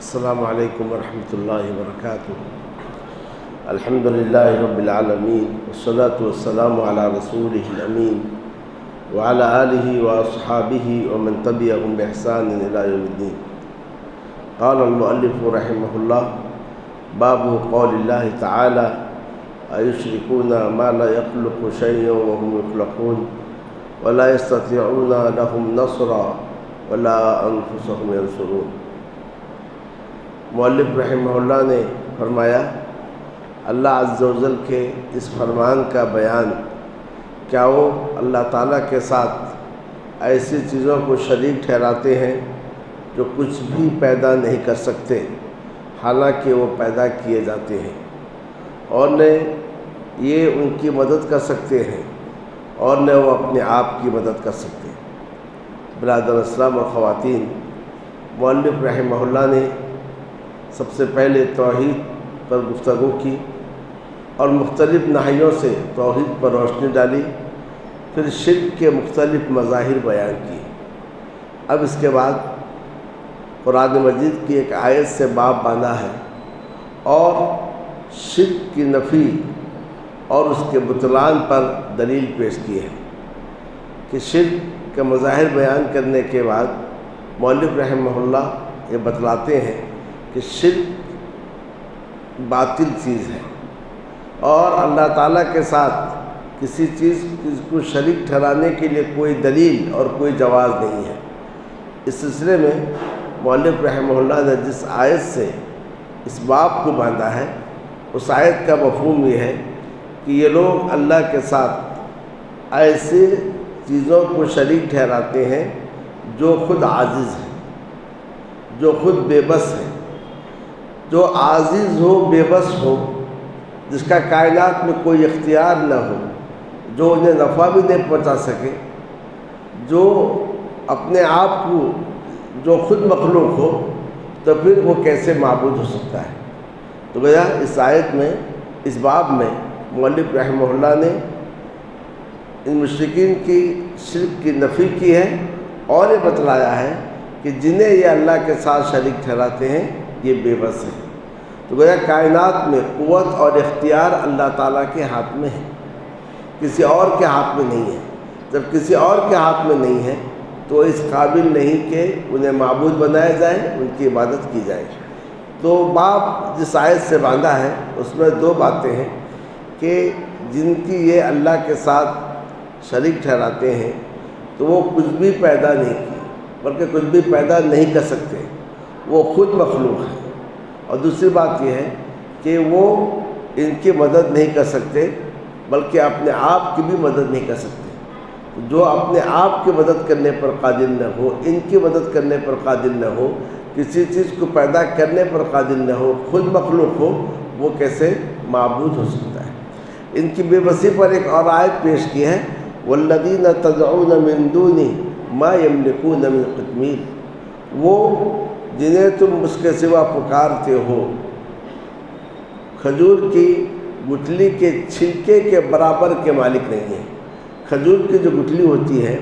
السلام علیکم ورحمۃ اللہ وبرکاتہ۔ الحمد للہ رب العالمین والصلاة والسلام علی رسولہ الامین وعلی آلہ واصحابہ ومن تبعہم بإحسان الی یوم الدین۔ قال المؤلف رحمہ اللہ: باب قول اللہ تعالی: ایشرکون ما لا یخلق شیئا وهم یخلقون ولا یستطیعون لهم نصرا ولا انفسهم ینصرون۔ مؤلف رحمہ اللہ نے فرمایا، اللہ عز و جل کے اس فرمان کا بیان، کیا وہ اللہ تعالیٰ کے ساتھ ایسی چیزوں کو شریک ٹھہراتے ہیں جو کچھ بھی پیدا نہیں کر سکتے حالانکہ وہ پیدا کیے جاتے ہیں، اور نہ یہ ان کی مدد کر سکتے ہیں اور نہ وہ اپنے آپ کی مدد کر سکتے ہیں۔ برادر اسلام اور خواتین، مؤلف رحمہ اللہ نے سب سے پہلے توحید پر گفتگو کی اور مختلف ناحیوں سے توحید پر روشنی ڈالی، پھر شرک کے مختلف مظاہر بیان کی۔ اب اس کے بعد قرآن مجید کی ایک آیت سے باب باندھا ہے اور شرک کی نفی اور اس کے بطلان پر دلیل پیش کی ہے کہ شرک کے مظاہر بیان کرنے کے بعد مؤلف رحمہ اللہ یہ بتلاتے ہیں کہ شرک باطل چیز ہے اور اللہ تعالیٰ کے ساتھ کسی چیز کو شریک ٹھہرانے کے لیے کوئی دلیل اور کوئی جواز نہیں ہے۔ اس سلسلے میں مؤلف رحمہ اللہ نے جس آیت سے اس باب کو باندھا ہے، اس آیت کا مفہوم یہ ہے کہ یہ لوگ اللہ کے ساتھ ایسے چیزوں کو شریک ٹھہراتے ہیں جو خود عاجز ہیں، جو خود بے بس ہیں۔ جو عاجز ہو، بے بس ہو، جس کا کائنات میں کوئی اختیار نہ ہو، جو انہیں نفع بھی نہیں پہنچا سکے، جو اپنے آپ کو جو خود مخلوق ہو، تو پھر وہ کیسے معبود ہو سکتا ہے؟ تو گویا اس آیت میں، اس باب میں مؤلف رحمہ اللہ نے ان مشرکین کی شرک کی نفی کی ہے اور یہ بتلایا ہے کہ جنہیں یہ اللہ کے ساتھ شریک ٹھہراتے ہیں یہ بے بس ہیں۔ تو گویا کائنات میں قوت اور اختیار اللہ تعالیٰ کے ہاتھ میں ہے، کسی اور کے ہاتھ میں نہیں ہے۔ جب کسی اور کے ہاتھ میں نہیں ہے تو اس قابل نہیں کہ انہیں معبود بنایا جائے، ان کی عبادت کی جائے۔ تو باب جس آیت سے باندھا ہے اس میں دو باتیں ہیں کہ جن کی یہ اللہ کے ساتھ شریک ٹھہراتے ہیں تو وہ کچھ بھی پیدا نہیں کی، بلکہ کچھ بھی پیدا نہیں کر سکتے، وہ خود مخلوق ہے۔ اور دوسری بات یہ ہے کہ وہ ان کی مدد نہیں کر سکتے بلکہ اپنے آپ کی بھی مدد نہیں کر سکتے۔ جو اپنے آپ کی مدد کرنے پر قادر نہ ہو، ان کی مدد کرنے پر قادر نہ ہو، کسی چیز کو پیدا کرنے پر قادر نہ ہو، خود مخلوق ہو، وہ کیسے معبود ہو سکتا ہے؟ ان کی بے بسی پر ایک اور آیت پیش کی ہے: وَالَّذِينَ تَدْعُونَ مِن دُونِهِ مَا يَمْلِكُونَ مِن قِطْمِيرٍ، وہ جنہیں تم اس کے سوا پکارتے ہو کھجور کی گٹھلی کے چھلکے کے برابر کے مالک نہیں ہیں۔ کھجور کی جو گٹھلی ہوتی ہے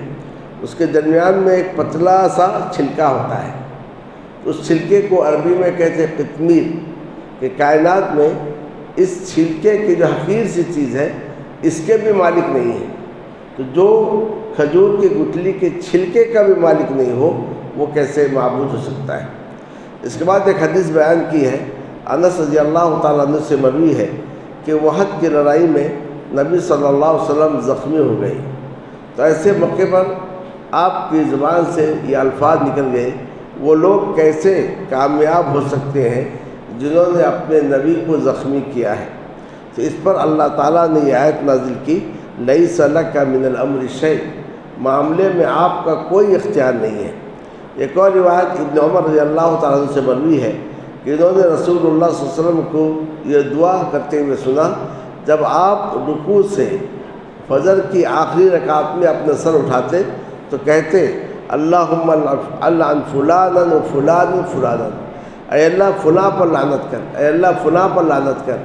اس کے درمیان میں ایک پتلا سا چھلکا ہوتا ہے، اس چھلکے کو عربی میں کہتے ہیں قطمیر، کہ کائنات میں اس چھلکے کی جو حقیر سی چیز ہے اس کے بھی مالک نہیں ہے۔ تو جو کھجور کی گٹھلی کے چھلکے کا بھی مالک نہیں ہو، وہ کیسے معبود ہو سکتا ہے؟ اس کے بعد ایک حدیث بیان کی ہے، انس رضی اللہ تعالیٰ عنہ سے مروی ہے کہ وحد کی لڑائی میں نبی صلی اللہ علیہ وسلم زخمی ہو گئے، تو ایسے موقع پر آپ کی زبان سے یہ الفاظ نکل گئے: وہ لوگ کیسے کامیاب ہو سکتے ہیں جنہوں نے اپنے نبی کو زخمی کیا ہے؟ تو اس پر اللہ تعالیٰ نے یہ آیت نازل کی: لیس لک من الامر شیء، معاملے میں آپ کا کوئی اختیار نہیں ہے۔ ایک اور روایت ابن عمر رضی اللہ تعالیٰ عنہ سے مروی ہے کہ انہوں نے رسول اللہ صلی اللہ علیہ وسلم کو یہ دعا کرتے ہوئے سنا جب آپ رکوع سے فجر کی آخری رکعت میں اپنا سر اٹھاتے تو کہتے: اللہم العن فلانا و فلانا و فلانا، اے اللہ فلاں پر لعنت کر، اے اللہ فلاں پر لعنت کر،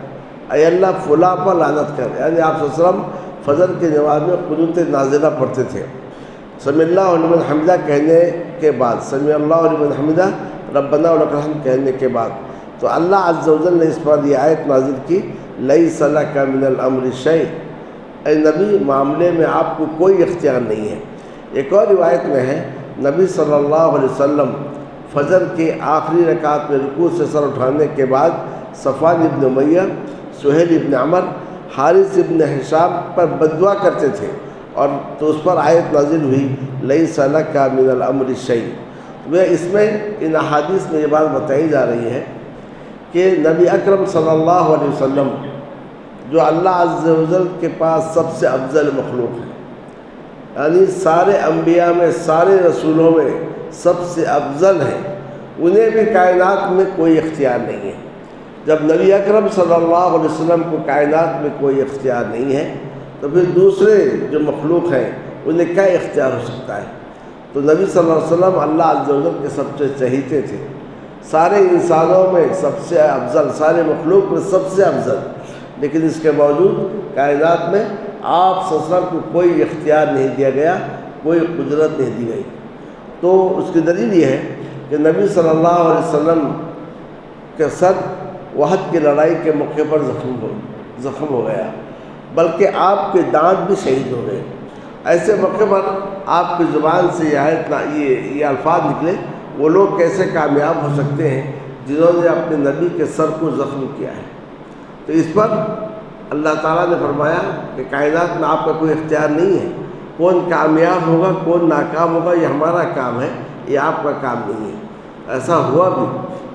اے اللہ فلاں پر لعنت کر۔ یعنی آپ صلی اللہ علیہ وسلم فجر کی نماز میں قنوت نازلہ پڑھتے تھے۔ سمی اللہ لمن حمدہ کہنے کے بعد سمی اللہ لمن حمدہ ربنا ولک الحمد کہنے کے بعد تو اللہ عز و جل نے اس پر یہ آیت نازل کی لیس لک من الامر شیء، اے نبی معاملے میں آپ کو کوئی اختیار نہیں ہے۔ ایک اور روایت میں ہے نبی صلی اللہ علیہ وسلم فجر کے آخری رکعت میں رکوع سے سر اٹھانے کے بعد صفوان ابن امیہ، سہیل ابن عمر، حارث ابن ہشام پر بددعا کرتے تھے، اور تو اس پر آیت نازل ہوئی لیس لک من الامر شیء۔ اس میں ان احادیث میں یہ بات بتائی جا رہی ہے کہ نبی اکرم صلی اللہ علیہ وسلم جو اللہ عز و جل کے پاس سب سے افضل مخلوق ہے، یعنی سارے انبیاء میں، سارے رسولوں میں سب سے افضل ہیں، انہیں بھی کائنات میں کوئی اختیار نہیں ہے۔ جب نبی اکرم صلی اللہ علیہ وسلم کو کائنات میں کوئی اختیار نہیں ہے تو پھر دوسرے جو مخلوق ہیں انہیں کیا اختیار ہو سکتا ہے؟ تو نبی صلی اللہ علیہ وسلم اللہ عز و جل کے سب سے چہیتے تھے، سارے انسانوں میں سب سے افضل، سارے مخلوق میں سب سے افضل، لیکن اس کے باوجود کائنات میں آپ صلی اللہ علیہ وسلم کو کوئی اختیار نہیں دیا گیا، کوئی قدرت نہیں دی گئی۔ تو اس کی دلیل یہ ہے کہ نبی صلی اللہ علیہ وسلم کے سر وحد کی لڑائی کے موقع پر زخم ہو گیا، بلکہ آپ کے دانت بھی شہید ہو گئے۔ ایسے موقع پر آپ کی زبان سے یہ الفاظ نکلے، وہ لوگ کیسے کامیاب ہو سکتے ہیں جنہوں نے اپنے نبی کے سر کو زخم کیا ہے؟ تو اس پر اللہ تعالیٰ نے فرمایا کہ کائنات میں آپ کا کوئی اختیار نہیں ہے، کون کامیاب ہوگا کون ناکام ہوگا یہ ہمارا کام ہے، یہ آپ کا کام نہیں ہے۔ ایسا ہوا بھی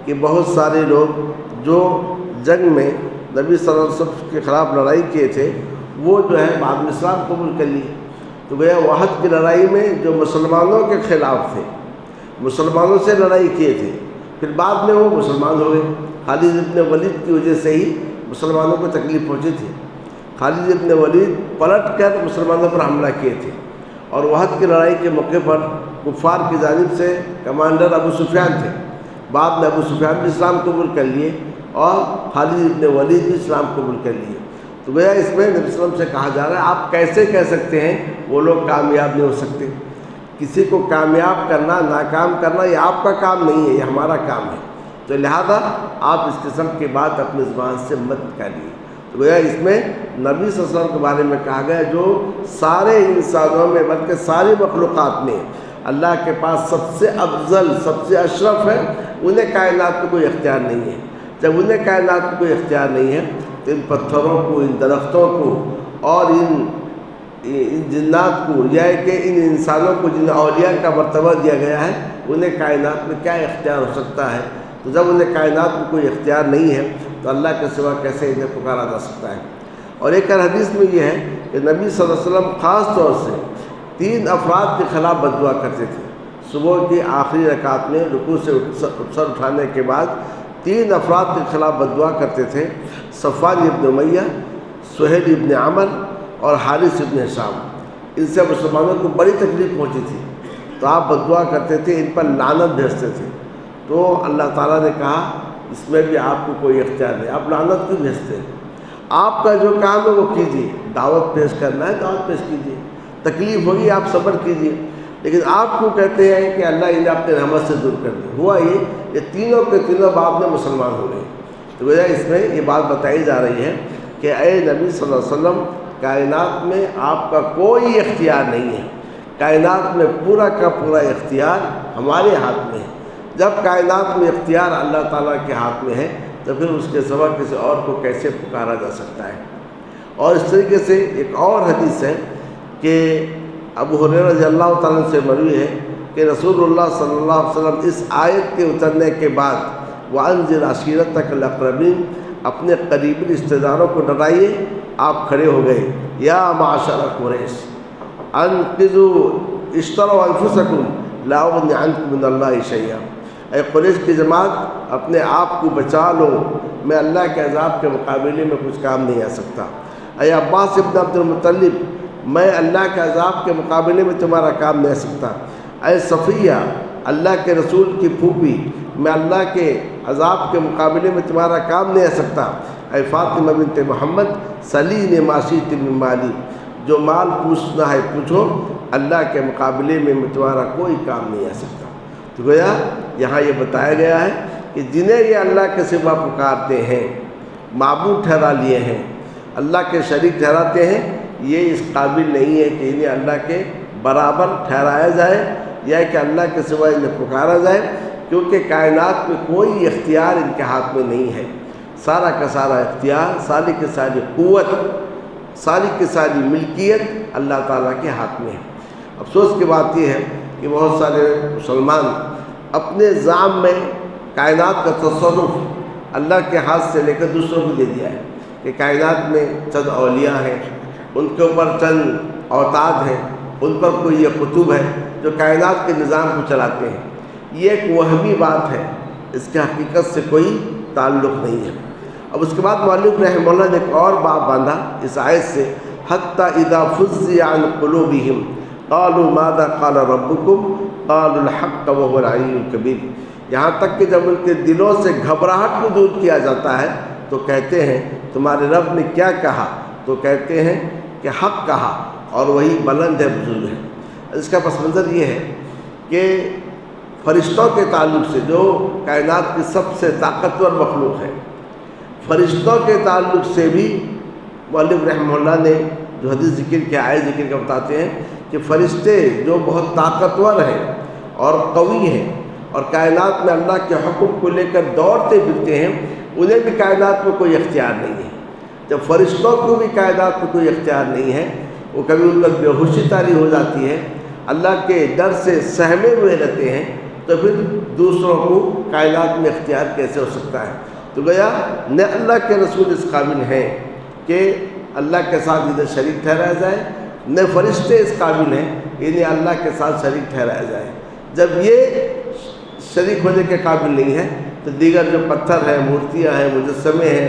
کہ بہت سارے لوگ جو جنگ میں نبی صلی اللہ علیہ وسلم کے خلاف لڑائی کیے تھے وہ جو ہے بعد میں اسلام قبول کر لیے۔ تو گویا وحد کی لڑائی میں جو مسلمانوں کے خلاف تھے، مسلمانوں سے لڑائی کیے تھے، پھر بعد میں وہ مسلمان ہو گئے۔ خالد ابن ولید کی وجہ سے ہی مسلمانوں کو تکلیف پہنچی تھی۔ خالد ابن ولید پلٹ کر مسلمانوں پر حملہ کیے تھے، اور وحد کی لڑائی کے موقع پر کفار کی جانب سے کمانڈر ابو سفیان تھے۔ بعد میں ابو سفیان بھی اسلام قبول کر لیے اور خالد ابن ولید بھی اسلام قبول کر لیے۔ تو گویا اس میں نبی صلی اللہ علیہ وسلم سے کہا جا رہا ہے آپ کیسے کہہ سکتے ہیں وہ لوگ کامیاب نہیں ہو سکتے؟ کسی کو کامیاب کرنا، ناکام کرنا یہ آپ کا کام نہیں ہے، یہ ہمارا کام ہے۔ تو لہذا آپ اس قسم کی بات اپنی زبان سے مت نکالیے۔ تو گویا اس میں نبی صلی اللہ علیہ وسلم کے بارے میں کہا گیا جو سارے انسانوں میں بلکہ ساری مخلوقات میں اللہ کے پاس سب سے افضل، سب سے اشرف ہے، انہیں کائنات کو کوئی اختیار نہیں ہے۔ جب انہیں کائنات کو کوئی اختیار نہیں ہے تو ان پتھروں کو، ان درختوں کو اور ان جنات کو، یا کہ ان انسانوں کو جنہیں اولیاء کا مرتبہ دیا گیا ہے، انہیں کائنات میں کیا اختیار ہو سکتا ہے؟ تو جب انہیں کائنات میں کوئی اختیار نہیں ہے تو اللہ کے سوا کیسے انہیں پکارا جا سکتا ہے؟ اور ایک اور حدیث میں یہ ہے کہ نبی صلی اللہ علیہ وسلم خاص طور سے 3 افراد کے خلاف بددعا کرتے تھے۔ صبح کی آخری رکعت میں رکوع سے سر اٹھانے کے بعد 3 افراد کے خلاف بددعا کرتے تھے، صفوان ابن امیہ، سہیل ابن عمر اور حارث ابن ہشام۔ ان سے مسلمانوں کو بڑی تکلیف پہنچی تھی، تو آپ بددعا کرتے تھے، ان پر لعنت بھیجتے تھے۔ تو اللہ تعالیٰ نے کہا اس میں بھی آپ کو کوئی اختیار نہیں، آپ لعنت کیوں بھیجتے ہیں؟ آپ کا جو کام ہے وہ کیجیے، دعوت پیش کرنا ہے دعوت پیش کیجیے، تکلیف ہوگی آپ صبر کیجیے، لیکن آپ کو کہتے ہیں کہ اللہ انہیں اپنے رحمت سے دور کر دے۔ ہوا یہ تینوں کے تینوں بعد میں مسلمان ہو گئے۔ تو وجہ اس میں یہ بات بتائی جا رہی ہے کہ اے نبی صلی اللہ علیہ وسلم، کائنات میں آپ کا کوئی اختیار نہیں ہے، کائنات میں پورا کا پورا اختیار ہمارے ہاتھ میں ہے۔ جب کائنات میں اختیار اللہ تعالیٰ کے ہاتھ میں ہے تو پھر اس کے سوا کسی اور کو کیسے پکارا جا سکتا ہے؟ اور اس طریقے سے ایک اور حدیث ہے کہ ابو ہریرہ رضی اللہ تعالیٰ سے مروی ہے کہ رسول اللہ صلی اللہ علیہ وسلم اس آیت کے اترنے کے بعد وَأَنذِرْ عَشِيرَتَكَ الْأَقْرَبِينَ، اپنے قریبی رشتہ داروں کو ڈرائیے۔ آپ کھڑے ہو گئے، یا معاشر قریش انقذوا اشتروا انفسکم لا اغنی عنکم من اللہ شیئا، اے قریش کی جماعت اپنے آپ کو بچا لو، میں اللہ کے عذاب کے مقابلے میں کچھ کام نہیں آ سکتا۔ اے عباس ابن عبد المطلب، میں اللہ کے عذاب کے مقابلے میں تمہارا کام نہیں آ سکتا۔ اے صفیہ، اللہ کے رسول کی پھوپھی، میں اللہ کے عذاب کے مقابلے میں تمہارا کام نہیں آ سکتا۔ اے فاطمہ بنت محمد، سلینی ما شئت من مالی، جو مال پوچھنا ہے پوچھو، اللہ کے مقابلے میں تمہارا کوئی کام نہیں آ سکتا۔ تو گویا یہاں یہ بتایا گیا ہے کہ جنہیں یہ اللہ کے سوا پکارتے ہیں، معبود ٹھہرا لیے ہیں، اللہ کے شریک ٹھہراتے ہیں، یہ اس قابل نہیں ہے کہ انہیں اللہ کے برابر ٹھہرایا جائے یا کہ اللہ کے سوا انہیں پکارا جائے، کیونکہ کائنات میں کوئی اختیار ان کے ہاتھ میں نہیں ہے۔ سارا کا سارا اختیار، ساری کی ساری قوت، ساری کی ساری ملکیت اللہ تعالیٰ کے ہاتھ میں ہے۔ افسوس کی بات یہ ہے کہ بہت سارے مسلمان اپنے ذام میں کائنات کا تصرف اللہ کے ہاتھ سے لے کر دوسروں کو دے دیا ہے کہ کائنات میں چند اولیاء ہیں، ان کے اوپر چند اوتاد ہیں، ان پر کوئی یہ قطب ہے جو کائنات کے نظام کو چلاتے ہیں۔ یہ ایک وہمی بات ہے، اس کے حقیقت سے کوئی تعلق نہیں ہے۔ اب اس کے بعد مؤلف رحمہ اللہ نے ایک اور باب باندھا اس آیت سے، حتی اذا فزع عن قلوبہم قالوا ماذا قال ربکم قالوا الحق وهو العلی الکبیر، یہاں تک کہ جب ان کے دلوں سے گھبراہٹ کو دور کیا جاتا ہے تو کہتے ہیں تمہارے رب نے کیا کہا، تو کہتے ہیں کہ حق کہا اور وہی بلند ہے، بزرگ ہے۔ اس کا پس منظر یہ ہے کہ فرشتوں کے تعلق سے، جو کائنات کی سب سے طاقتور مخلوق ہے، فرشتوں کے تعلق سے بھی مؤلف رحمہ اللہ نے جو حدیث ذکر کیا، آیت ذکر کا بتاتے ہیں کہ فرشتے جو بہت طاقتور ہیں اور قوی ہیں اور کائنات میں اللہ کے حکم کو لے کر دوڑتے پھرتے ہیں، انہیں بھی کائنات میں کوئی اختیار نہیں ہے۔ جب فرشتوں کو بھی کائنات میں کوئی اختیار نہیں ہے، وہ کبھی ان پر بے ہوشی طاری ہو جاتی ہے، اللہ کے ڈر سے سہمے ہوئے رہتے ہیں، تو پھر دوسروں کو کائنات میں اختیار کیسے ہو سکتا ہے؟ تو گویا نہ اللہ کے رسول اس قابل ہیں کہ اللہ کے ساتھ انہیں شریک ٹھہرایا جائے، نہ فرشتے اس قابل ہیں انہیں اللہ کے ساتھ شریک ٹھہرایا جائے۔ جب یہ شریک ہونے کے قابل نہیں ہے تو دیگر جو پتھر ہیں، مورتیاں ہیں، مجسمے ہیں،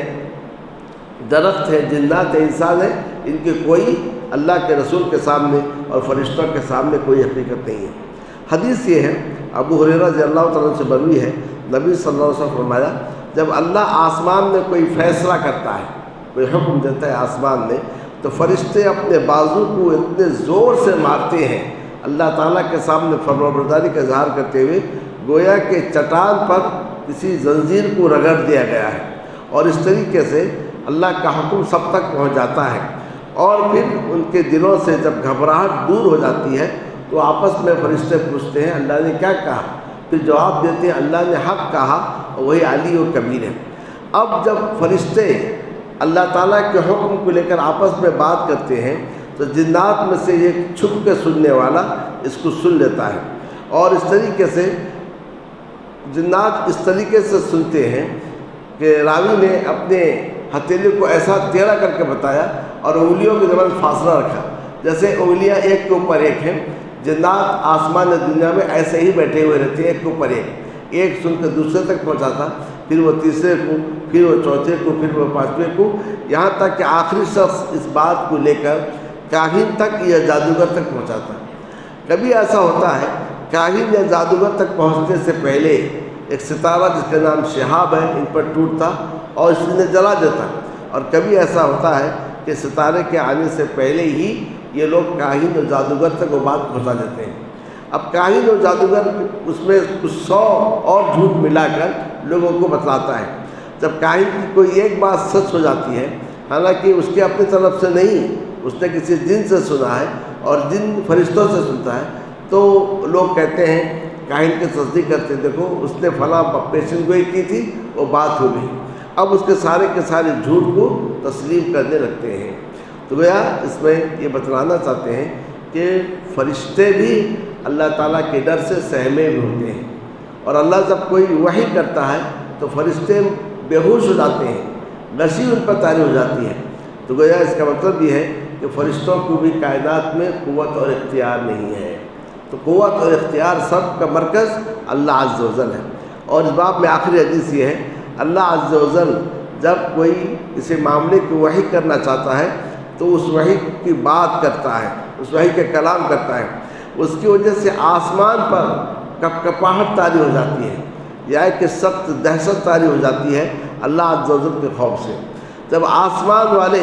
درخت ہیں، جنات ہیں، انسان ہیں، ان کے کوئی اللہ کے رسول کے سامنے اور فرشتوں کے سامنے کوئی حقیقت نہیں ہے۔ حدیث یہ ہے، ابو ہریرہ رضی اللہ تعالیٰ سے مروی ہے، نبی صلی اللہ علیہ وسلم فرمایا جب اللہ آسمان میں کوئی فیصلہ کرتا ہے، کوئی حکم دیتا ہے آسمان میں، تو فرشتے اپنے بازو کو اتنے زور سے مارتے ہیں اللہ تعالیٰ کے سامنے فرمانبرداری کا اظہار کرتے ہوئے، گویا کہ چٹان پر کسی زنجیر کو رگڑ دیا گیا ہے، اور اس طریقے سے اللہ کا حکم سب تک پہنچ جاتا ہے۔ اور پھر ان کے دلوں سے جب گھبراہٹ دور ہو جاتی ہے تو آپس میں فرشتے پوچھتے ہیں اللہ نے کیا کہا، پھر جواب دیتے ہیں اللہ نے حق کہا اور وہی علی و کبیر ہے۔ اب جب فرشتے اللہ تعالیٰ کے حکم کو لے کر آپس میں بات کرتے ہیں تو جنات میں سے ایک چھپ کے سننے والا اس کو سن لیتا ہے، اور اس طریقے سے جنات اس طریقے سے سنتے ہیں کہ راوی نے اپنے ہتھیلی کو ایسا ٹیڑھا کر کے بتایا اور انگلیوں کے درمیان فاصلہ رکھا، جیسے انگلیاں ایک کے اوپر ایک ہیں۔ جنات آسمان دنیا میں ایسے ہی بیٹھے ہوئے رہتے ہیں، ایک کے اوپر ایک سن کر دوسرے تک پہنچاتا، پھر وہ تیسرے کو، پھر وہ چوتھے کو، پھر وہ پانچویں کو، یہاں تک کہ آخری شخص اس بات کو لے کر کاہن تک یا جادوگر تک پہنچاتا۔ کبھی ایسا ہوتا ہے کاہن یا جادوگر تک پہنچنے سے پہلے ایک ستارہ جس کا نام شہاب ہے ان پر ٹوٹتا اور اس نے جلا دیتا، اور کبھی ایسا ہوتا ہے کہ ستارے کے آنے سے پہلے ہی یہ لوگ کاہن اور جادوگر تک وہ بات پہنچا دیتے ہیں۔ اب کاہن اور جادوگر اس میں کچھ 100 اور جھوٹ ملا کر لوگوں کو بتلاتا ہے۔ جب کاہن کی کوئی ایک بات سچ ہو جاتی ہے، حالانکہ اس کے اپنی طرف سے نہیں، اس نے کسی جن سے سنا ہے اور جن فرشتوں سے سنتا ہے، تو لوگ کہتے ہیں کاہن کی تصدیق کرتے ہیں، دیکھو اس نے فلاں پیشن گوئی کی تھی، وہ بات ہو گئی۔ اب اس کے سارے جھوٹ کو تسلیم کرنے لگتے ہیں۔ تو گویا اس میں یہ بتلانا چاہتے ہیں کہ فرشتے بھی اللہ تعالیٰ کے ڈر سے سہمے ہوئے ہوتے ہیں، اور اللہ جب کوئی وحی کرتا ہے تو فرشتے بے ہوش ہو جاتے ہیں، نشی ان پر طاری ہو جاتی ہے۔ تو گویا اس کا مطلب یہ ہے کہ فرشتوں کو بھی کائنات میں قوت اور اختیار نہیں ہے۔ تو قوت اور اختیار سب کا مرکز اللہ عز و جل ہے۔ اور اس باب میں آخری حدیث یہ ہے، اللہ عز و جل جب کوئی کسی معاملے کی وحی کرنا چاہتا ہے تو اس وحی کی بات کرتا ہے، اس وحی کے کلام کرتا ہے، اس کی وجہ سے آسمان پر کپکپاہٹ طاری ہو جاتی ہے، یا کہ سخت دہشت طاری ہو جاتی ہے اللہ عز و جل کے خوف سے۔ جب آسمان والے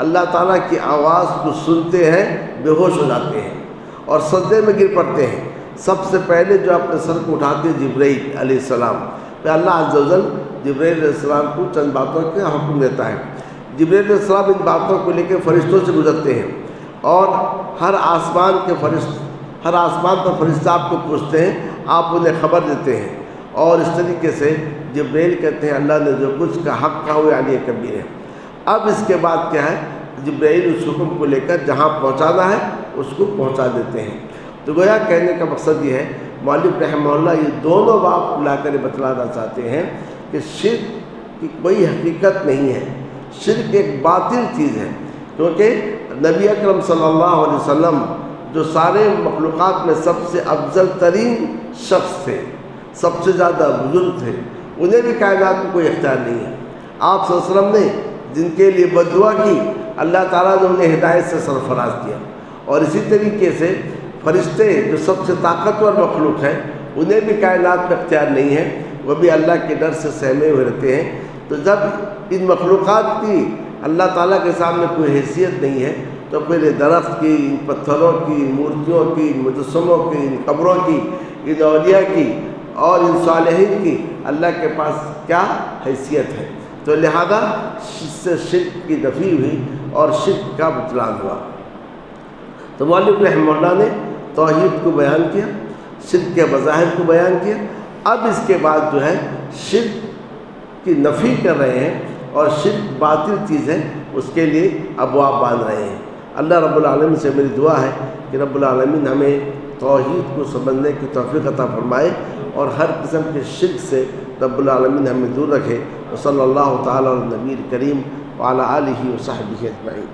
اللہ تعالیٰ کی آواز کو سنتے ہیں بے ہوش ہو جاتے ہیں اور سجدے میں گر پڑتے ہیں، سب سے پہلے جو اپنے سر کو اٹھاتے ہیں جبرائیل علیہ السلام، پھر اللہ عز و جل جبرائیل علیہ السلام کو چند باتوں کا حکم دیتا ہے۔ جبرائیل علیہ السلام ان باتوں کو لے کے فرشتوں سے گزرتے ہیں، اور ہر آسمان پر فرشتہ آپ کو پوچھتے ہیں، آپ انہیں خبر دیتے ہیں، اور اس طریقے سے جبرائیل کہتے ہیں اللہ نے جو کچھ کا حق کہا وہ علی کبیر ہے۔ اب اس کے بعد کیا ہے، جبرائیل اس حکم کو لے کر جہاں پہنچانا ہے اس کو پہنچا دیتے ہیں۔ تو گویا کہنے کا مقصد یہ ہے، مؤلف رحمہ اللہ یہ دونوں باب لا کر بتلانا چاہتے ہیں کہ شرک کی کوئی حقیقت نہیں ہے، شرک ایک باطل چیز ہے، کیونکہ نبی اکرم صلی اللہ علیہ وسلم جو سارے مخلوقات میں سب سے افضل ترین شخص تھے، سب سے زیادہ بزرگ تھے، انہیں بھی کائنات میں کوئی اختیار نہیں ہے۔ آپ صلی اللہ علیہ وسلم نے جن کے لیے بد دعا کی، اللہ تعالیٰ نے انہیں ہدایت سے سرفراز کیا، اور اسی طریقے سے فرشتے جو سب سے طاقتور مخلوق ہیں انہیں بھی کائنات میں اختیار نہیں ہے، وہ بھی اللہ کے ڈر سے سہمے ہوئے رہتے ہیں۔ تو جب ان مخلوقات کی اللہ تعالیٰ کے سامنے کوئی حیثیت نہیں ہے، تو پھر درخت کی، ان پتھروں کی، ان مورتیوں کی، ان مجسموں کی، ان قبروں کی، ان اولیاء کی اور ان صالحین کی اللہ کے پاس کیا حیثیت ہے؟ تو لہذا اس سے شرک کی نفی ہوئی اور شرک کا بطلان ہوا۔ تو مؤلف رحمہ اللہ نے توحید کو بیان کیا، شرک کے مظاہر کو بیان کیا، اب اس کے بعد جو ہے شرک کی نفی کر رہے ہیں، اور شرک باطل چیز ہے اس کے لیے ابواب باندھ رہے ہیں۔ اللہ رب العالمین سے میری دعا ہے کہ رب العالمین ہمیں توحید کو سمجھنے کی توفیق عطا فرمائے، اور ہر قسم کے شرک سے رب العالمین ہمیں دور رکھے۔ وصلی اللہ تعالیٰ علی نبی کریم وعلی آلہ وصحبہ اجمعین۔